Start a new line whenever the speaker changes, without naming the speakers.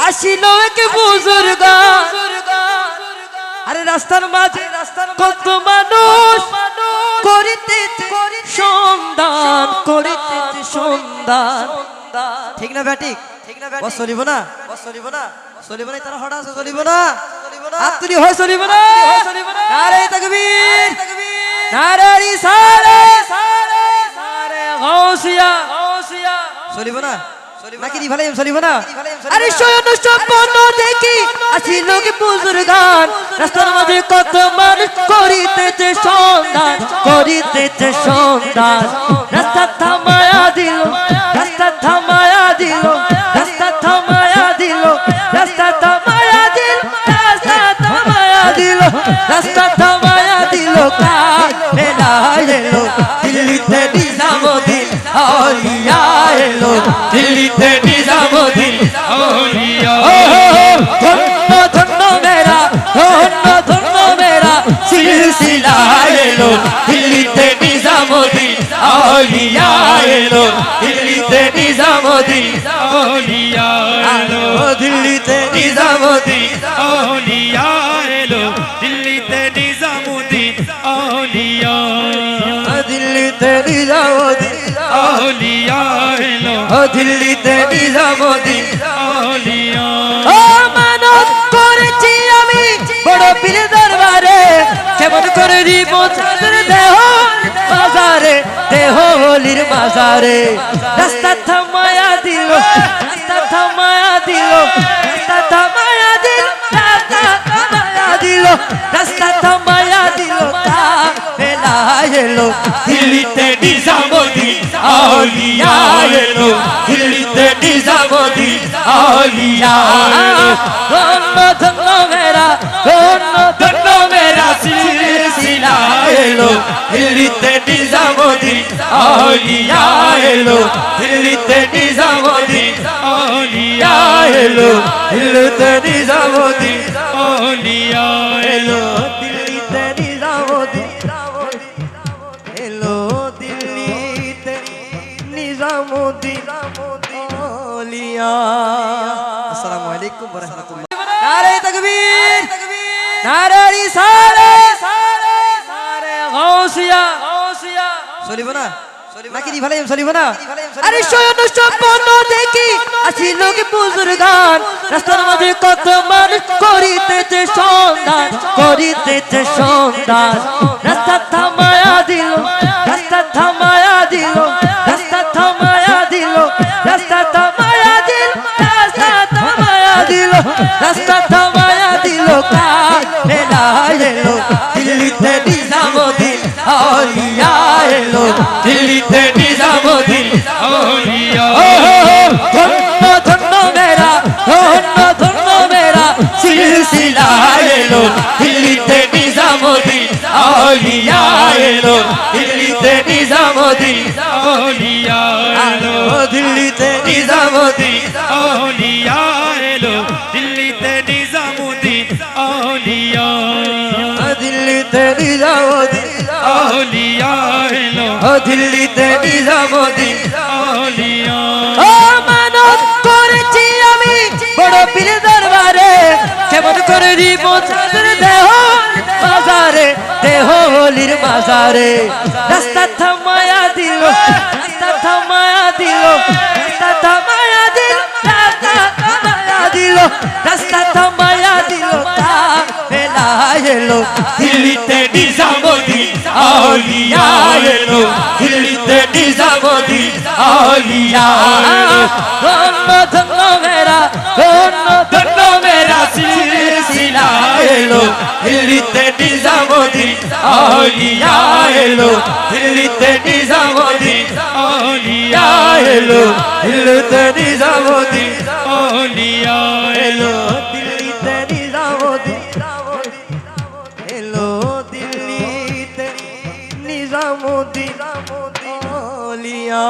আসিল এক বুজুর্গ আরে রাস্তার মাঝে কত মানুষ করিতেছে সন্ধান করিতেছে সন্ধান ঠিক না ব্যাটিক বস চলিব না চলিব না তারা হঠাৎ আছে চলিব না আত্মনি হয় চলিব না নারে তাকবীর নারে রিসালাত নারে গাউসিয়া চলিব না নাকি রিভালে চলিব না আরে শয়ন সম্পন্ন দেখি আসিল কি বুজুর্গান রাস্তার মাঝে কত মানুষ করিতেছে সন্ধান রাস্তা থামায়া দিল রাস্তা থামায়া দিল রাস্তা থামায়া দিল রাস্তা থামায়া দিল রাস্তা থামায়া দিল রাস্তা থামায়া দিল কাফেলা এলো দিল্লিতে নিজামুদ্দিন আউলিয়া এলো দিল্লিতে নিজামুদ্দিন আউলিয়া ধন্য ধন্য মেরা সিলসিলা এলো দিল্লিতে নিজামুদ্দিন আউলিয়া এলো দিল্লিতে নিজামুদ্দিন আউলিয়া এলো দিল্লিতে নিজামুদ্দিন
আউলিয়া এলো দিল্লিতে নিজামুদ্দিন আউলিয়া
দিল্লিতে নিজামুদ্দিন
আউলিয়া এলো
দিল্লিতে নিজামুদ্দিন
আউলিয়া
ও মানত করেছি আমি বড় পীর দরবারে কেমন করে দিব চাঁদের দেহ হলির মাজারে রাস্তা থামায়া দিল রাস্তা থামায়া দিল রাস্তা থামায়া দিল রাস্তা থামায়া দিল রাস্তা থামায়া দিল কাফেলা এলো
দিল্লিতে নিজামুদ্দিন আউলিয়া এলো দিল্লিতে নিজামুদ্দিন আউলিয়া এলো
ধন্য ধন্য মেরা
সিলসিলা এলো দিল্লিতে নিজামুদ্দিন আউলিয়া এলো দিল্লিতে নিজামুদ্দিন আউলিয়া এলো
দিল্লিতে নিজামুদ্দিন
আউলিয়া এলো
দিল্লিতে নিজামুদ্দিন এলো দিল্লিতে নিজামুদ্দিন আউলিয়া আসসালামু আলাইকুম ওয়া রাহমাতুল্লাহ নারে তাকবীর নারে রিসালাত নারে গাউসিয়া চলিব না নাকি রিভালে চলিব না আরে শয়ন সম্পন্ন দেখি আসিল কি বুজুর্গান রাস্তার মাঝে কত মানুষ করিতেছে সন্ধান রাস্তা থামায়া দিল রাস্তা থামায়া দিল রাস্তা থামায়া দিল রাস্তা থামায়া দিল রাস্তা থামায়া দিল রাস্তা থামায়া দিল কাফেলা এলো দিল্লিতে নিজামুদ্দিন আউলিয়া এলো দিল্লিতে নিজামুদ্দিন
আউলিয়া
ধন্য ধন্য মেরা সিলসিলা এলো দিল্লিতে নিজামুদ্দিন আউলিয়া এলো দিল্লিতে নিজামুদ্দিন
আউলিয়া এলো
দিল্লিতে নিজামুদ্দিন
আউলিয়া এলো দিল্লিতে নিজামুদ্দিন আউলিয়া
দিল্লিতে নিজামুদ্দিন
আউলিয়া এলো
দিল্লিতে নিজামুদ্দিন
আউলিয়া
ও মানত করেছি আমি বড় পীর দরবারে কেমন করে দিব চাঁদের দেহ হলির মাজারে রাস্তা থামায়া দিল রাস্তা থামায়া দিল রাস্তা থামায়া দিল রাস্তা থামায়া দিল রাস্তা থামায়া দিল কাফেলা এলো
দিল্লিতে নিজামুদ্দিন আউলিয়া এলো দিল্লিতে নিজামুদ্দিন আউলিয়া এলো
ধন্য মেরা
সিলসিলা এলো দিল্লিতে নিজামুদ্দিন আউলিয়া এলো দিল্লিতে নিজামুদ্দিন আউলিয়া এলো
দিল্লিতে নিজামুদ্দিন
আউলিয়া এলো
দিল্লিতে নিজামুদ্দিন এলো দিল্লিতে নিজামুদ্দিন আউলিয়া